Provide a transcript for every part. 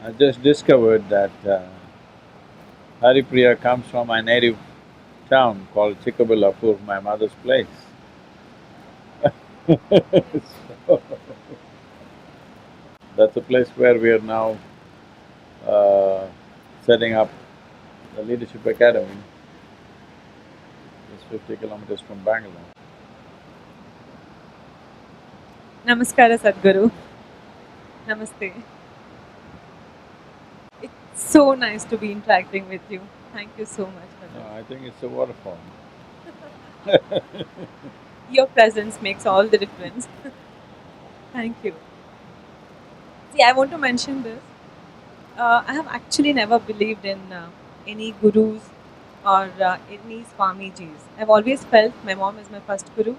I just discovered that Hariprriya comes from my native town called Chikkaballapur, my mother's place. So, that's a place where we are now uh, setting up the leadership academy. It's 50 kilometers from Bangalore. Namaskara, Sadhguru. Namaste. It's so nice to be interacting with you. Thank you so much for No, this. I think it's a waterfall. Your presence makes all the difference. Thank you. See, I want to mention this. I have actually never believed in any gurus or any Swamijis. I've always felt my mom is my first guru,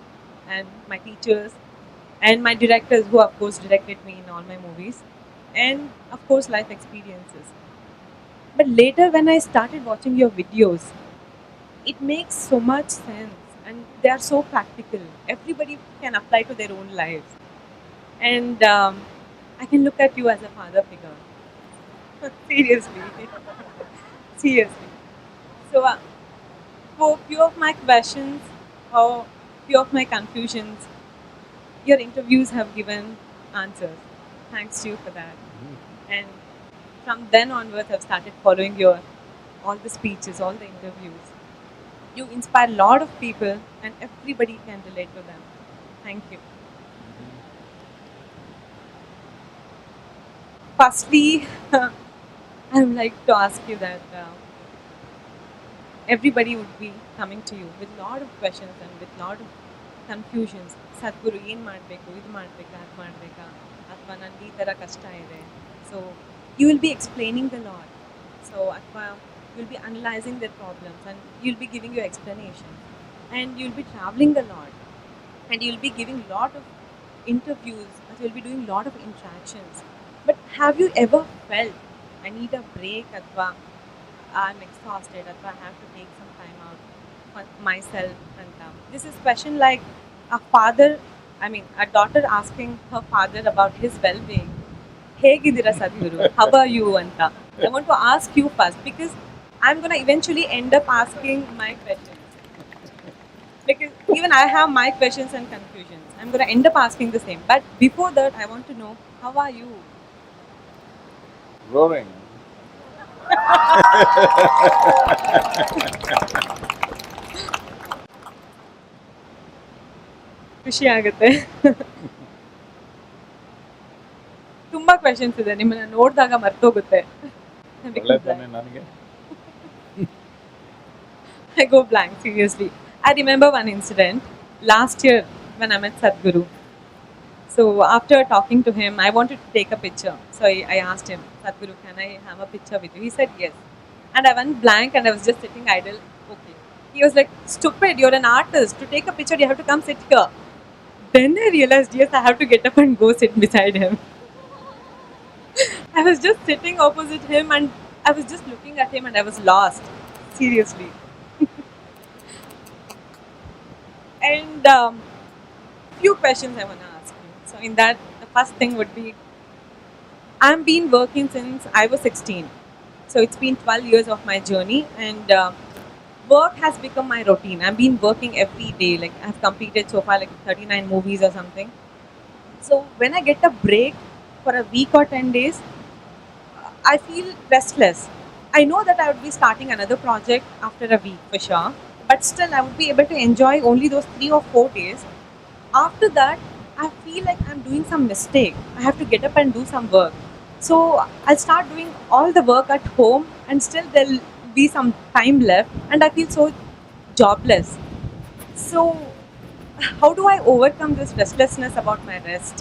and my teachers, and my directors, who of course directed me in all my movies, and of course life experiences. But later, when I started watching your videos, it makes so much sense and they are so practical. Everybody can apply to their own lives. And I can look at you as a father figure. Seriously. Seriously. So, for few of my questions or few of my confusions, your interviews have given answers. Thanks to you for that. And from then onwards, I've started following your all the speeches, all the interviews. You inspire a lot of people, and everybody can relate to them. Thank you. Firstly, I would like to ask you that everybody would be coming to you with a lot of questions and with a lot of confusions. Sadhguru, ಏನು ಮಾಡಬೇಕು ಇದು ಮಾಡಬೇಕಾ ಅದು ಮಾಡಬೇಕಾ ಅಥವಾ ನನಗೆ ಈ ಥರ ಕಷ್ಟ ಇದೆ. So you will be explaining the lot. So ಅಥವಾ you will be analyzing their problems and you will be giving your explanation. And you will be traveling a lot. And you will be giving a lot of interviews, and you will be doing a lot of interactions. But have you ever felt, I need a break, Atva, I'm exhausted, Atva, I have to take some time out for myself? And this is question like a father, I mean, a daughter asking her father about his well-being. Hegidira Sadhguru, how are you, Anta? I want to ask you first because I'm going to eventually end up asking my questions. Because even I have my questions and confusions. I'm going to end up asking the same. But before that, I want to know, how are you? Roaring. ಖುಷಿ ಆಗುತ್ತೆ. ತುಂಬಾ questions ಇದೆ, ನಿಮ್ಮನ್ನ ನೋಡಿದಾಗ ಮರ್ತೋಗುತ್ತೆ. ಒಳ್ಳೆ ತಾನೆ ನನಗೆ. I go blank, seriously. I remember one incident last year when I met Sadhguru. So after talking to him, I wanted to take a picture. So I asked him, Sadhguru, can I have a picture with you? He said yes. And I went blank and I was just sitting idle. Okay. He was like, stupid, you're an artist. To take a picture, you have to come sit here. Then I realized, yes, I have to get up and go sit beside him. I was just sitting opposite him and I was just looking at him and I was lost. Seriously. And few questions I want to ask you. So in that, the first thing would be, I've been working since I was 16. So it's been 12 years of my journey, and work has become my routine. I've been working every day. Like I've completed so far like 39 movies or something. So when I get a break for a week or 10 days, I feel restless. I know that I would be starting another project after a week for sure, but still I would be able to enjoy only those 3 or 4 days. After that, I feel like I'm doing some mistake. I have to get up and do some work. So I'll start doing all the work at home, and still there'll be some time left, and I feel so jobless. So, how do I overcome this restlessness about my rest?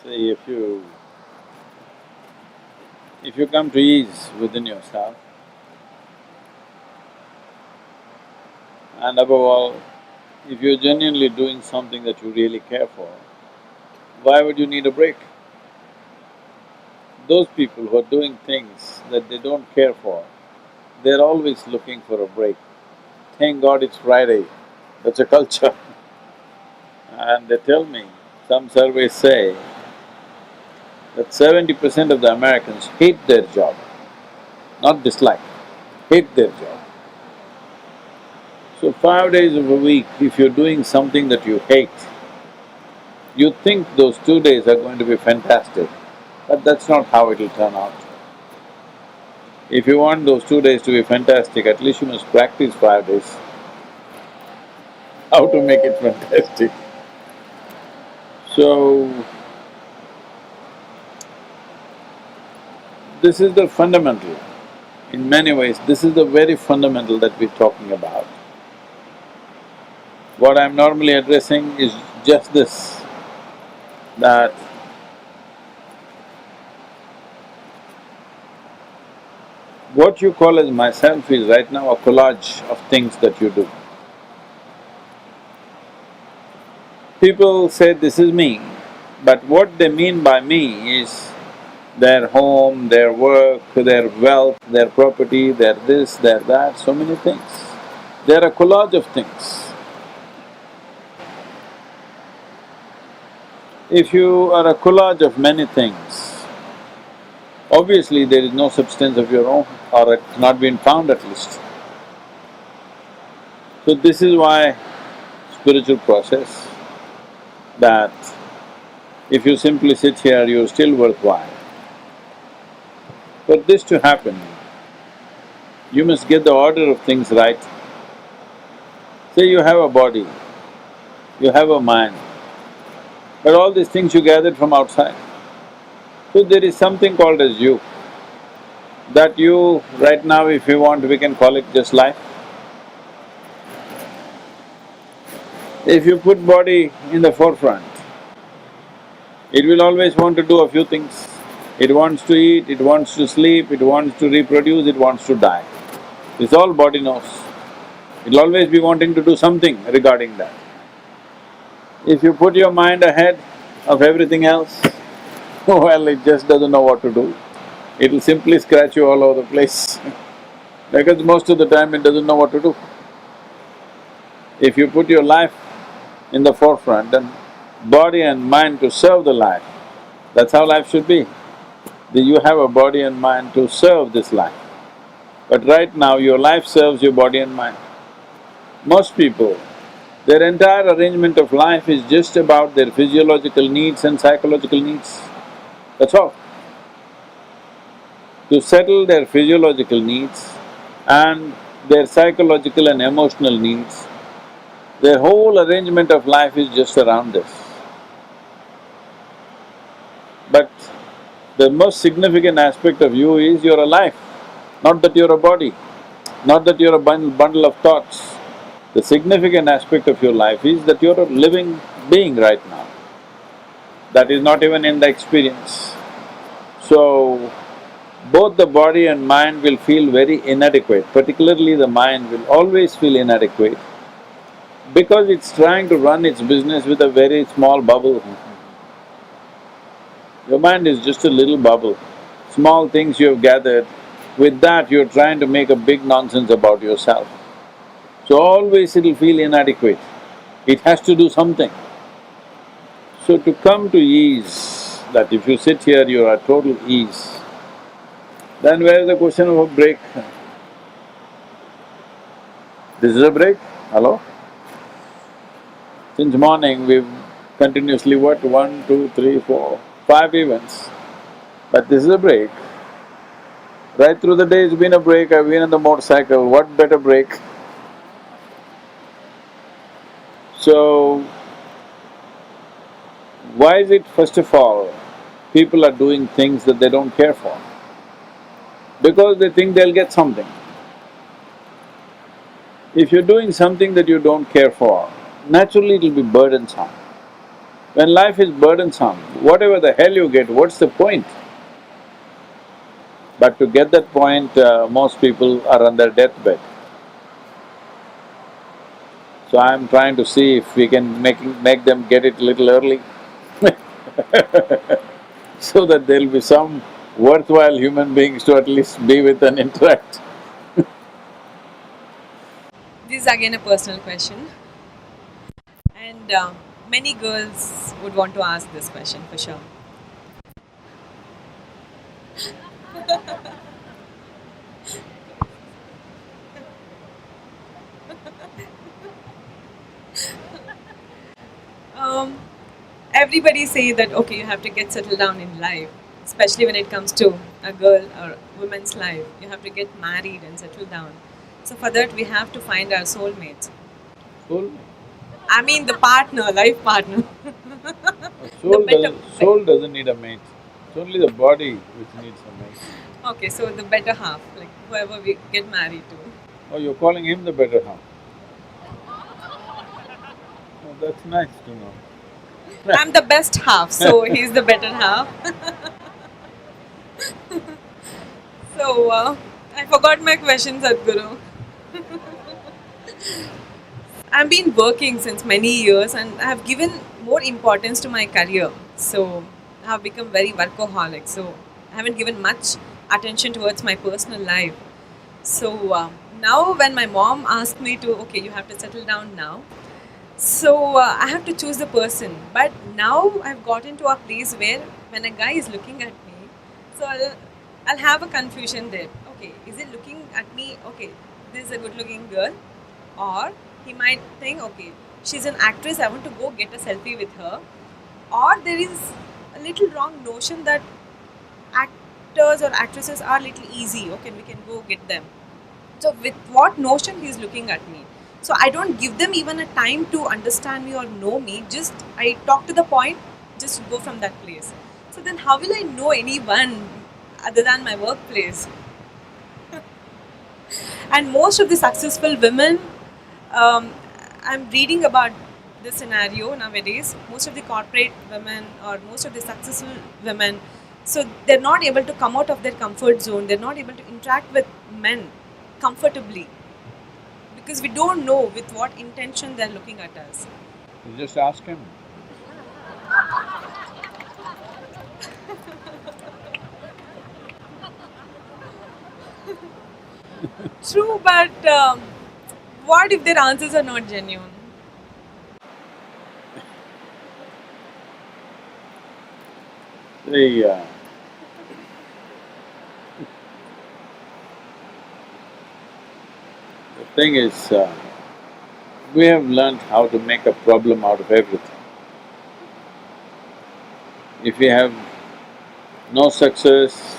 See, if you come to ease within yourself, and above all, if you're genuinely doing something that you really care for, why would you need a break? Those people who are doing things that they don't care for, they're always looking for a break. Thank God it's Friday, that's a culture. And they tell me, some surveys say that 70% of the Americans hate their job, not dislike, hate their job. So 5 days of a week, if you're doing something that you hate, you think those 2 days are going to be fantastic, but that's not how it'll turn out. If you want those 2 days to be fantastic, at least you must practice 5 days, how to make it fantastic. So, this is the fundamental. In many ways, this is the very fundamental that we're talking about. What I'm normally addressing is just this, that what you call as myself is right now a collage of things that you do. People say this is me, but what they mean by me is their home, their work, their wealth, their property, their this, their that, so many things. They're a collage of things. If you are a collage of many things, obviously there is no substance of your own, or it's not been found at least. So this is why spiritual process, that if you simply sit here, you're still worthwhile. For this to happen, you must get the order of things right. Say you have a body, you have a mind, but all these things you gathered from outside. So there is something called as you. That you, right now if you want, we can call it just life. If you put body in the forefront, it will always want to do a few things. It wants to eat, it wants to sleep, it wants to reproduce, it wants to die. It's all body knows. It'll always be wanting to do something regarding that. If you put your mind ahead of everything else, well, it just doesn't know what to do. It'll simply scratch you all over the place because most of the time it doesn't know what to do. If you put your life in the forefront, then body and mind to serve the life, that's how life should be. You have a body and mind to serve this life. But right now, your life serves your body and mind. Most people, their entire arrangement of life is just about their physiological needs and psychological needs, that's all. To settle their physiological needs and their psychological and emotional needs, their whole arrangement of life is just around this. But the most significant aspect of you is you're alive, not that you're a body, not that you're a bundle of thoughts. The significant aspect of your life is that you're a living being right now. That is not even in the experience. So, both the body and mind will feel very inadequate, particularly the mind will always feel inadequate because it's trying to run its business with a very small bubble. Your mind is just a little bubble, small things you have gathered, with that you're trying to make a big nonsense about yourself. So always it'll feel inadequate, it has to do something. So to come to ease, that if you sit here you're at total ease, then where is the question of a break? This is a break? Hello? Since morning we've continuously what? 1, 2, 3, 4, 5 events. But this is a break. Right through the day it's been a break, I've been on the motorcycle, what better break? So, why is it, first of all, people are doing things that they don't care for? Because they think they'll get something. If you're doing something that you don't care for, naturally it'll be burdensome. When life is burdensome, whatever the hell you get, what's the point? But to get that point, most people are on their deathbed. So I'm trying to see if we can make them get it a little early so that there'll be some worthwhile human beings to at least be with and interact. This is again a personal question, and many girls would want to ask this question for sure. Um, Everybody say that okay, you have to get settled down in life, especially when it comes to a girl or woman's life. You have to get married and settle down. So for that, we have to find our soulmates. Soul? I mean, the partner, life partner. The Soul better. soul doesn't need a mate. It's only the body which needs a mate. Okay, so the better half, like whoever we get married to. Oh, you're calling him the better half. Oh, that's nice to know. I'm the best half, so he's the better half. So I forgot my question, Sadhguru. I've been working since many years and I have given more importance to my career. So I have become very workaholic. So I haven't given much attention towards my personal life. So now when my mom asked me to, okay, you have to settle down now. So I have to choose the person. But now I've gotten to a place where when a guy is looking at me, so I'll have a confusion there. Okay, is he looking at me? Okay, this is a good looking girl. Or he might think, okay, she's an actress, I want to go get a selfie with her. Or there is a little wrong notion that actors or actresses are little easy. Okay, we can go get them. So with what notion he's looking at me? So I don't give them even a time to understand me or know me. Just I talk to the point, just go from that place. So then how will I know anyone other than my workplace? And most of the successful women, um, I'm reading about this scenario nowadays. Most of the corporate women or most of the successful women, so they're not able to come out of their comfort zone. They're not able to interact with men comfortably because we don't know with what intention they're looking at us. You just ask him. True, but what if their answers are not genuine? The, the thing is, we have learned how to make a problem out of everything. If we have no success,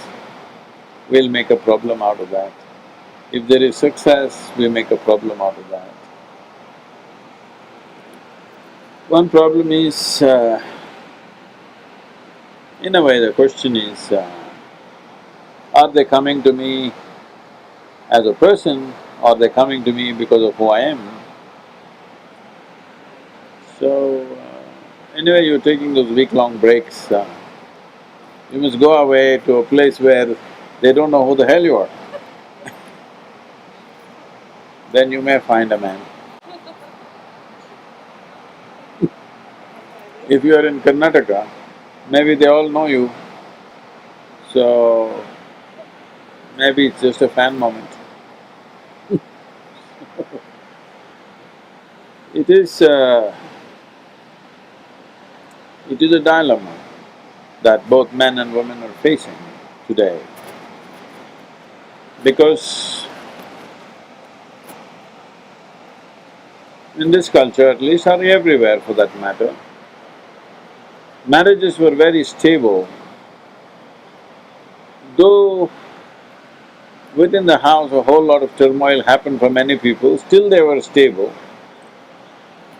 we'll make a problem out of that. If there is success, we make a problem out of that. One problem is, in a way the question is, are they coming to me as a person or are they coming to me because of who I am? So, anyway, you're taking those week-long breaks, you must go away to a place where they don't know who the hell you are. Then you may find a man. If you are in Karnataka, maybe they all know you, so maybe it's just a fan moment. It is, it is a dilemma that both men and women are facing today. Because in this culture, at least, or everywhere for that matter, marriages were very stable. Though within the house a whole lot of turmoil happened for many people, still they were stable.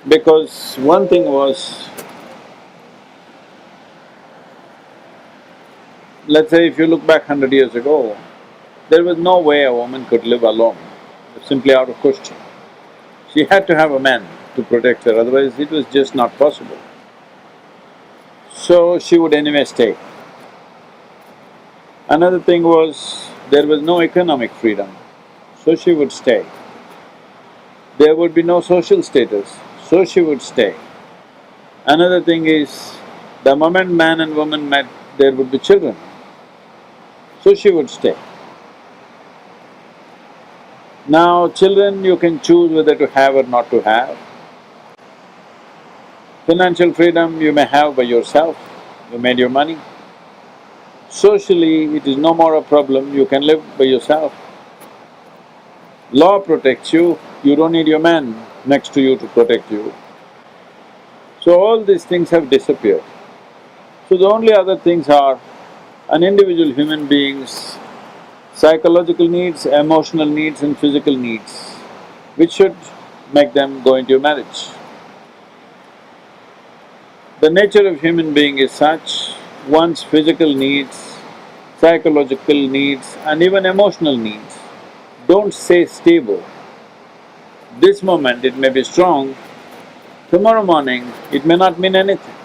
Because one thing was, let's say if you look back 100 years ago, there was no way a woman could live alone, simply out of question. She had to have a man to protect her, otherwise it was just not possible. So she would anyway stay. Another thing was, there was no economic freedom, so she would stay. There would be no social status, so she would stay. Another thing is, the moment man and woman met, there would be children, so she would stay. Now children you can choose whether to have or not to have. Financial freedom you may have by yourself, you made your money. Socially, it is no more a problem, you can live by yourself. Law protects you, you don't need your man next to you to protect you. So all these things have disappeared. So the only other things are an individual human being's psychological needs, emotional needs and physical needs, which should make them go into a marriage. The nature of human being is such, one's physical needs, psychological needs and even emotional needs don't stay stable. This moment it may be strong, tomorrow morning it may not mean anything.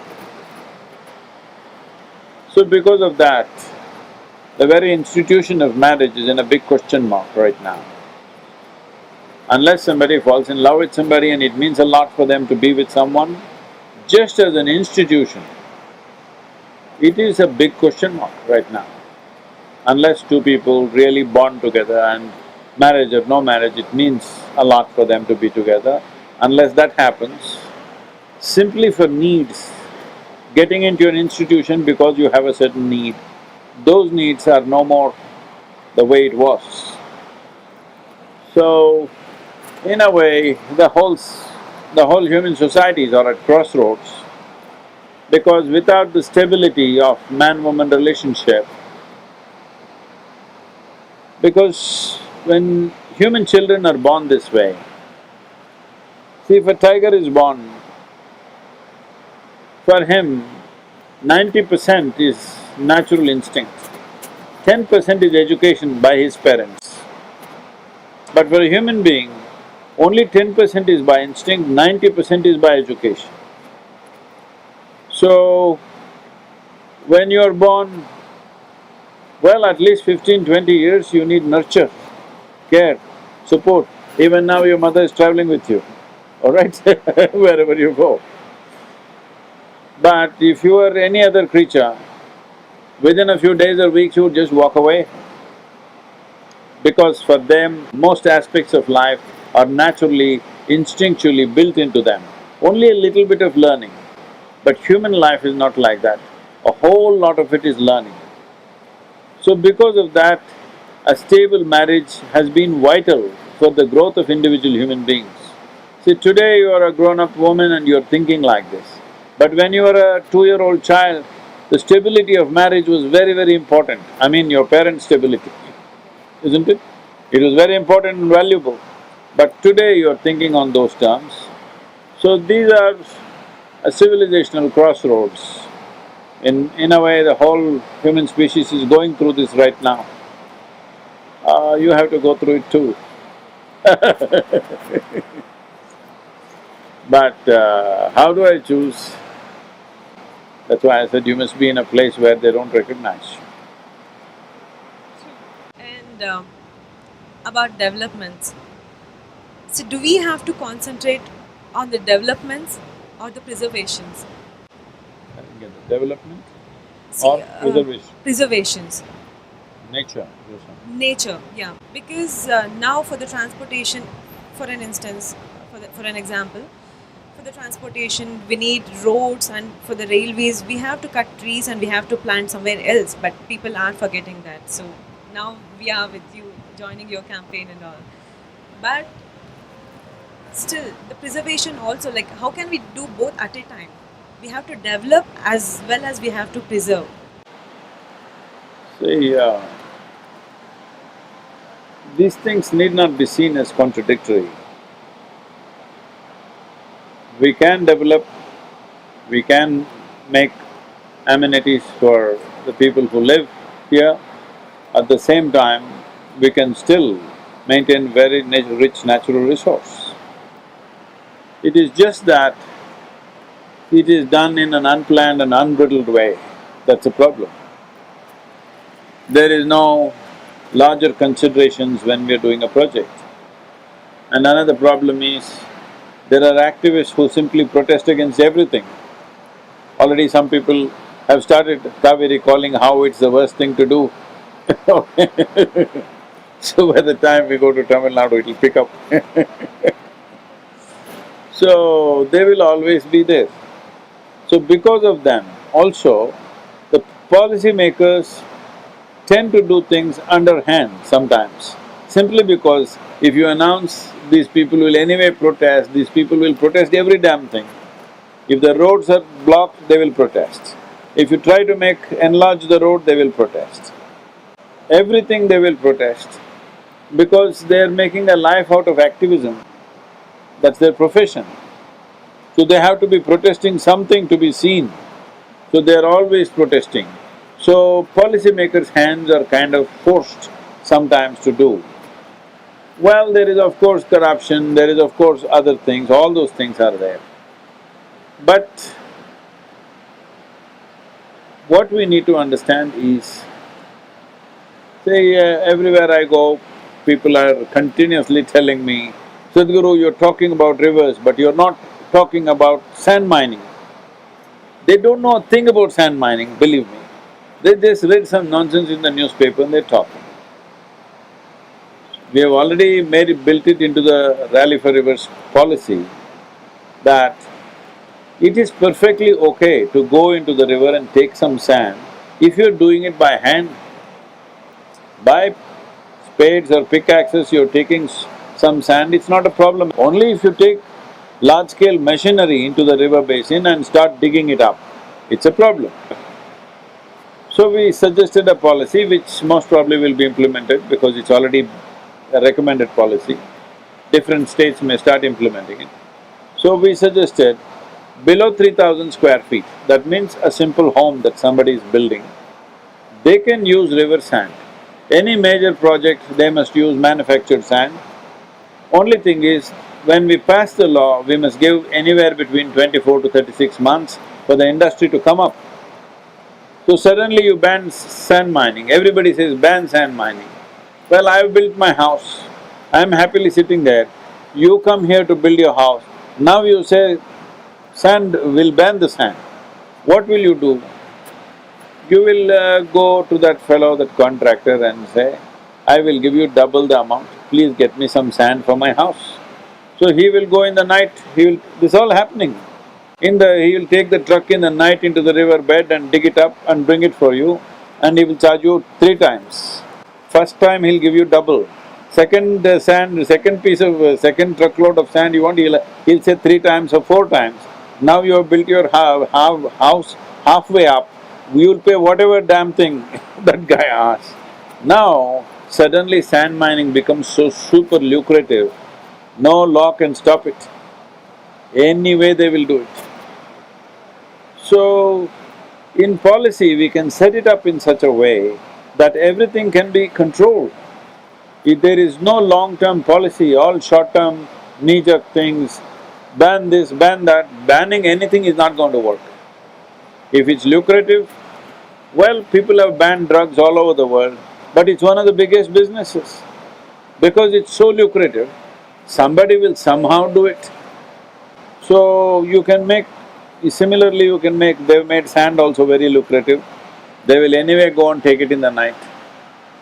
So because of that, the very institution of marriage is in a big question mark right now. Unless somebody falls in love with somebody and it means a lot for them to be with someone, just as an institution, it is a big question mark right now. Unless two people really bond together and marriage or no marriage, it means a lot for them to be together. Unless that happens, simply for needs, getting into an institution because you have a certain need, those needs are no more the way it was. So, in a way, the whole human societies are at crossroads because without the stability of man-woman relationship, because when human children are born this way, see, if a tiger is born, for him 90% is natural instinct, 10% is education by his parents. But for a human being, only 10% is by instinct, 90% is by education. So, when you are born, well, at least 15–20 years you need nurture, care, support. Even now your mother is traveling with you, all right, wherever you go. But if you are any other creature, within a few days or weeks you would just walk away. Because for them, most aspects of life are naturally, instinctually built into them. Only a little bit of learning. But human life is not like that. A whole lot of it is learning. So because of that, a stable marriage has been vital for the growth of individual human beings. See, today you are a grown-up woman and you are thinking like this. But when you were a 2-year-old child, the stability of marriage was very important. I mean, your parents' stability, isn't it? It was very important and valuable. But today you are thinking on those terms. So these are a civilizational crossroads. In a way, the whole human species is going through this right now. You have to go through it too. But how do I choose? That's why I said you must be in a place where they don't recognize you. And about developments. So do we have to concentrate on the developments or the preservations? I didn't get the development See, or preservation, preservations. nature, you're saying. Nature, yeah. Because now for the transportation, for an instance, for an example, for the transportation we need roads, and for the railways we have to cut trees and we have to plant somewhere else, but people are forgetting that. So now we are with you, joining your campaign and all. But still, the preservation also, like how can we do both at a time? We have to develop as well as we have to preserve. See, these things need not be seen as contradictory. We can develop, we can make amenities for the people who live here. At the same time, we can still maintain very rich natural resource. It is just that it is done in an unplanned and unbridled way, that's a problem. There is no larger considerations when we are doing a project. And another problem is, there are activists who simply protest against everything. Already some people have started Kaveri calling how it's the worst thing to do. So by the time we go to Tamil Nadu, it'll pick up. So they will always be there. So because of them, also, the policy makers tend to do things underhand sometimes, simply because if you announce these people will anyway protest, these people will protest every damn thing. If the roads are blocked, they will protest. If you try to enlarge the road, they will protest. Everything they will protest because they are making a life out of activism. That's their profession. So they have to be protesting something to be seen. So they are always protesting. So policymakers' hands are kind of forced sometimes to do. Well, there is of course corruption, there is of course other things, all those things are there. But what we need to understand is, say, everywhere I go, people are continuously telling me, Sadhguru, you're talking about rivers, but you're not talking about sand mining. They don't know a thing about sand mining, believe me. They just read some nonsense in the newspaper and they're talking. We have already built it into the Rally for Rivers policy that it is perfectly okay to go into the river and take some sand if you're doing it by hand. By spades or pickaxes, you're taking some sand, it's not a problem. Only if you take large-scale machinery into the river basin and start digging it up, it's a problem. So we suggested a policy which most probably will be implemented because it's already a recommended policy. Different states may start implementing it. So we suggested below 3,000 square feet, that means a simple home that somebody is building, they can use river sand. Any major project, they must use manufactured sand. Only thing is, when we pass the law, we must give anywhere between 24 to 36 months for the industry to come up. So suddenly you ban sand mining, everybody says ban sand mining. Well, I've built my house, I'm happily sitting there. You come here to build your house, now you say sand, will ban the sand. What will you do? You will go to that fellow, that contractor and say, I will give you double the amount, please get me some sand for my house. So he will go in the night, this all happening. He will take the truck in the night into the river bed and dig it up and bring it for you, and he will charge you 3 times. First time he'll give you double. Second piece of… second truckload of sand you want, he'll say 3 times or 4 times. Now you have built your house halfway up, you will pay whatever damn thing that guy asks. Now, suddenly sand mining becomes so super lucrative, no law can stop it. Anyway they will do it. So, in policy we can set it up in such a way that everything can be controlled. If there is no long-term policy, all short-term knee-jerk things, ban this, ban that, banning anything is not going to work. If it's lucrative, well, people have banned drugs all over the world, but it's one of the biggest businesses. Because it's so lucrative, somebody will somehow do it. So you can make… similarly you can make… they've made sand also very lucrative. They will anyway go and take it in the night,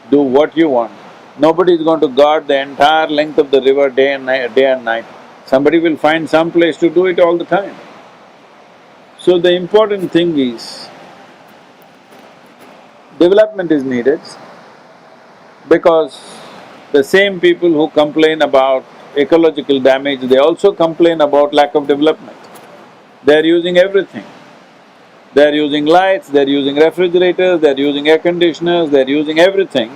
do what you want. Nobody is going to guard the entire length of the river day and night. Somebody will find some place to do it all the time. So the important thing is, development is needed because the same people who complain about ecological damage, they also complain about lack of development. They are using everything. They are using lights, they are using refrigerators, they are using air conditioners, they are using everything,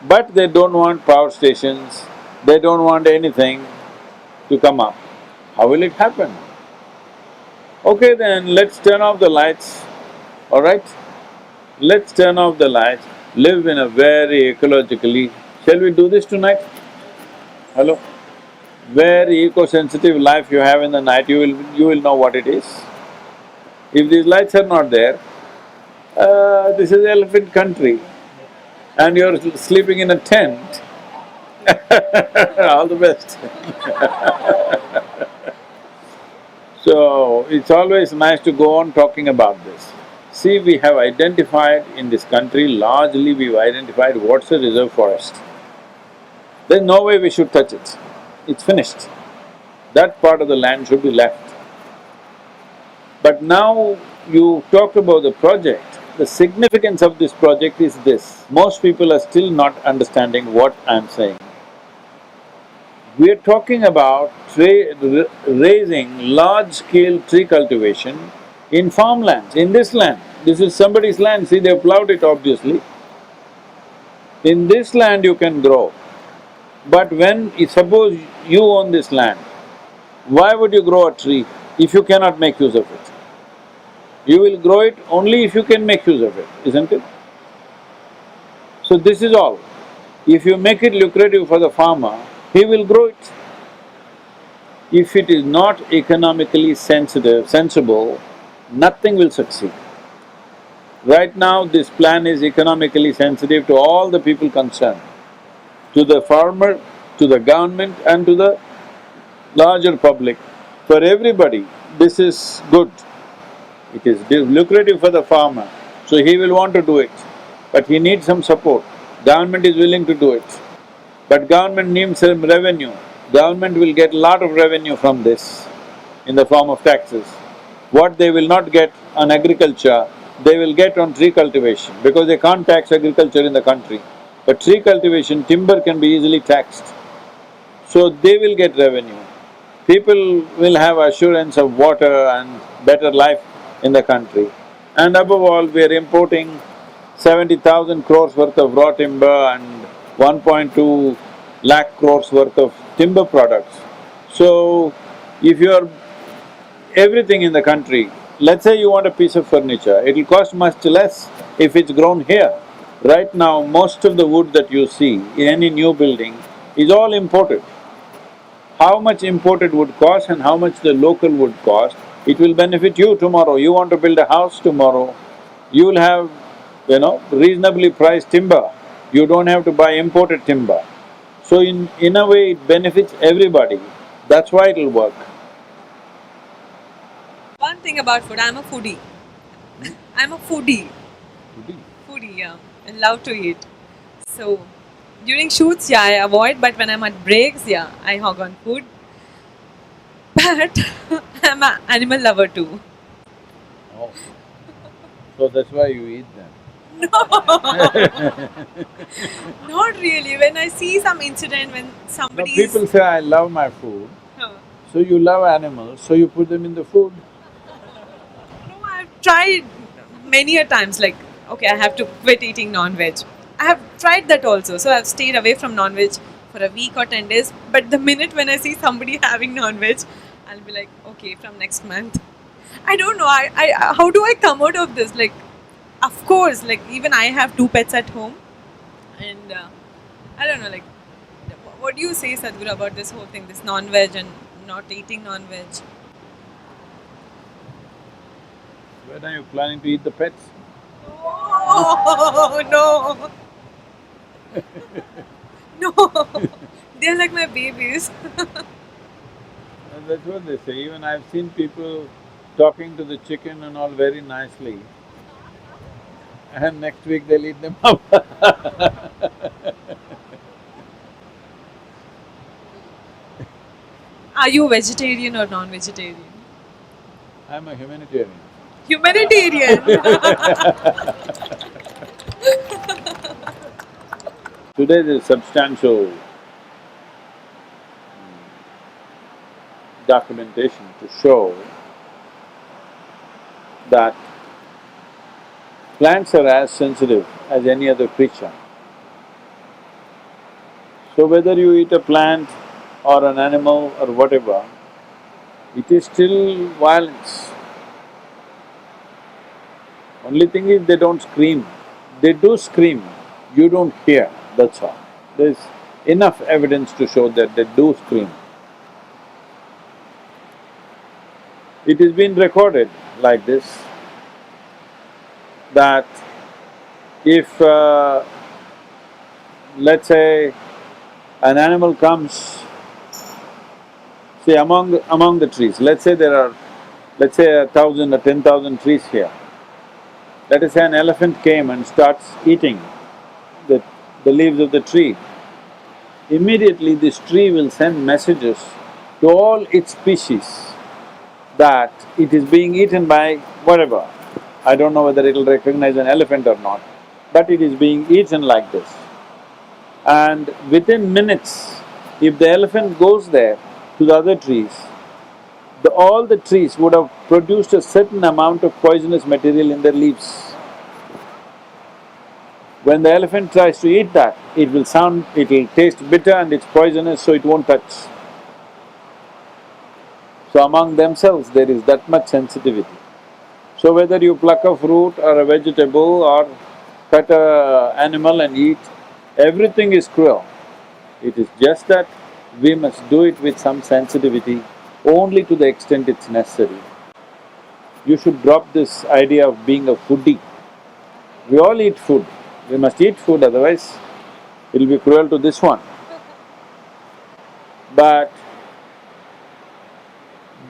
but they don't want power stations, they don't want anything to come up. How will it happen? Okay then, let's turn off the lights, all right? Let's turn off the lights, live in a very ecologically… Shall we do this tonight? Hello? Very eco-sensitive life you have in the night, you will know what it is. If these lights are not there, this is elephant country and you're sleeping in a tent, all the best. So, it's always nice to go on talking about this. See, we have identified in this country, largely we've identified what's a reserve forest. There's no way we should touch it. It's finished. That part of the land should be left. But now you talked about the project. The significance of this project is this. Most people are still not understanding what I'm saying. We are talking about raising large-scale tree cultivation in farmlands, in this land. This is somebody's land, see they've plowed it obviously. In this land you can grow, but suppose you own this land, why would you grow a tree if you cannot make use of it? You will grow it only if you can make use of it, isn't it? So this is all. If you make it lucrative for the farmer, he will grow it. If it is not economically sensible, nothing will succeed. Right now, this plan is economically sensitive to all the people concerned, to the farmer, to the government and to the larger public. For everybody, this is good. It is lucrative for the farmer, so he will want to do it. But he needs some support. Government is willing to do it. But government needs some revenue. Government will get a lot of revenue from this in the form of taxes. What they will not get on agriculture, they will get on tree cultivation because they can't tax agriculture in the country. But tree cultivation, timber can be easily taxed. So they will get revenue. People will have assurance of water and better life in the country. And above all, we are importing 70,000 crores worth of raw timber and 1.2 lakh crores worth of timber products. So, if you're everything in the country, let's say you want a piece of furniture, it'll cost much less if it's grown here. Right now, most of the wood that you see in any new building is all imported. How much imported wood costs and how much the local wood costs, it will benefit you tomorrow. You want to build a house tomorrow, you will have, reasonably priced timber. You don't have to buy imported timber. So in a way, it benefits everybody. That's why it'll work. One thing about food, I'm a foodie. I'm a foodie. Foodie. Foodie, yeah. I love to eat. So, during shoots, yeah, I avoid, but when I'm at breaks, yeah, I hog on food. But I'm an animal lover too. Oh. So that's why you eat them. Not really. When I see some incident, when Now somebody people say, I love my food, so you love animals, so you put them in the food. No, I've tried many a times, like, okay, I have to quit eating non-veg. I have tried that also. So I've stayed away from non-veg for a week or 10 days. But the minute when I see somebody having non-veg, I'll be like, okay, from next month. I don't know. How do I come out of this? Like, of course, like even I have 2 pets at home, and I don't know. Like, what do you say, Sadhguru, about this whole thing, this non-veg and not eating non-veg? When are you planning to eat the pets? Oh no, no, they're like my babies. And that's what they say. Even I've seen people talking to the chicken and all very nicely, and next week they'll eat them up. Are you vegetarian or non-vegetarian? I'm a humanitarian. Humanitarian. Today there's substantial documentation to show that plants are as sensitive as any other creature. So whether you eat a plant or an animal or whatever, it is still violence. Only thing is they don't scream. They do scream, you don't hear, that's all. There's enough evidence to show that they do scream. It has been recorded like this, that if, let's say, an animal comes, see among the trees, let's say there are, 1,000 or 10,000 trees here. Let us say an elephant came and starts eating the leaves of the tree. immediately this tree will send messages to all its species that it is being eaten by whatever. I don't know whether it'll recognize an elephant or not, but it is being eaten like this. And within minutes, if the elephant goes there to the other trees, all the trees would have produced a certain amount of poisonous material in their leaves. When the elephant tries to eat that, it'll taste bitter and it's poisonous, so it won't touch. So among themselves there is that much sensitivity. So whether you pluck a fruit or a vegetable or cut a animal and eat, everything is cruel. It is just that we must do it with some sensitivity, only to the extent it's necessary. You should drop this idea of being a foodie. We all eat food. We must eat food, otherwise it'll be cruel to this one. But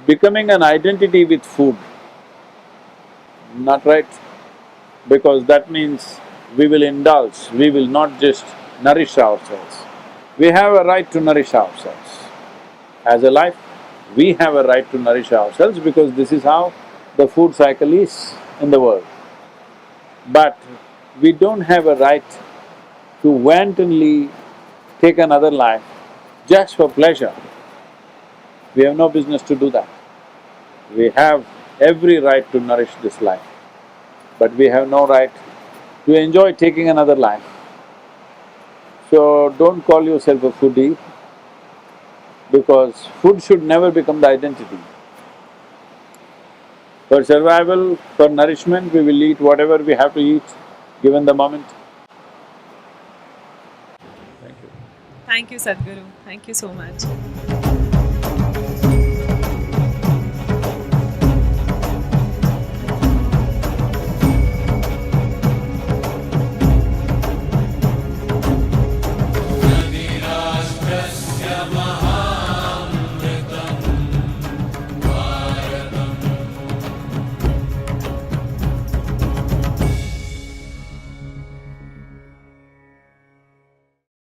becoming an identity with food, not right, because that means we will indulge, we will not just nourish ourselves. We have a right to nourish ourselves. As a life, we have a right to nourish ourselves because this is how the food cycle is in the world. But we don't have a right to wantonly take another life just for pleasure. We have no business to do that. We have every right to nourish this life, but we have no right to enjoy taking another life. So don't call yourself a foodie, because food should never become the identity. For survival, for nourishment, we will eat whatever we have to eat, given the moment. Thank you. Thank you, Sadhguru. Thank you so much.